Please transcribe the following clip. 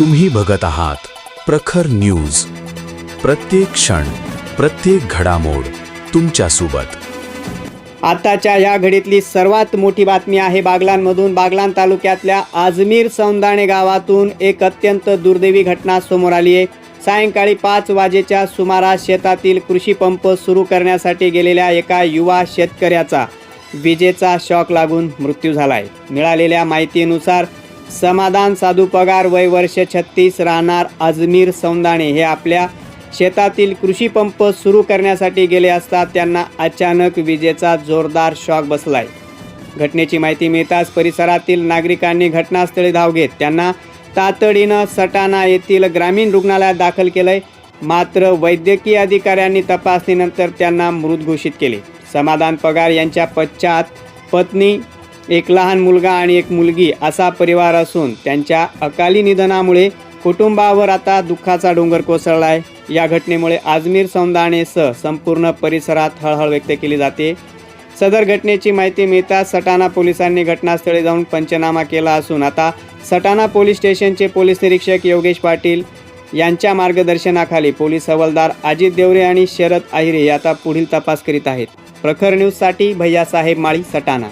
तुम्ही बघत आहात प्रखर न्यूज. प्रत्येक क्षण, प्रत्येक घडामोड तुमच्या सोबत. आताच्या या घडीतली सर्वात मोठी बातमी आहे बागलाणमधून. बागलाण तालुक्यातल्या आजमीर सौंदाणे गावातून एक अत्यंत दुर्दैवी घटना समोर आली आहे. सायंकाळी 5 वाजेच्या सुमारास शेतातील कृषी पंप सुरू करण्यासाठी गेलेल्या एका युवा शेतकऱ्याचा विजेचा शॉक लागून मृत्यू झालाय. मिळालेल्या माहितीनुसार समाधान साधू पगार, वय वर्ष 36, राहणार आजमीर सौंदाणे हे आपल्या शेतातील कृषी पंप सुरू करण्यासाठी गेले असता त्यांना अचानक विजेचा जोरदार शॉक बसलाय. घटनेची माहिती मिळताच परिसरातील नागरिकांनी घटनास्थळी धाव घेत त्यांना तातडीनं सटाणा येथील ग्रामीण रुग्णालयात दाखल केलंय. मात्र वैद्यकीय अधिकाऱ्यांनी तपासणीनंतर त्यांना मृत घोषित केले. समाधान पगार यांच्या पश्चात पत्नी, एक लहान मुलगा आणि एक मुलगी असा परिवार असून त्यांच्या अकाली निधनामुळे कुटुंबावर आता दुःखाचा डोंगर कोसळला आहे. या घटनेमुळे आजमीर सौंदाणेसह संपूर्ण परिसरात हळहळ व्यक्त केली जाते. सदर घटनेची माहिती मिळताच सटाणा पोलिसांनी घटनास्थळी जाऊन पंचनामा केला असून आता सटाणा पोलीस स्टेशनचे पोलीस निरीक्षक योगेश पाटील यांच्या मार्गदर्शनाखाली पोलीस हवालदार अजित देवरे आणि शरद आहिरे आता पुढील तपास करीत आहेत. प्रखर न्यूजसाठी भैयासाहेब माळी, सटाणा.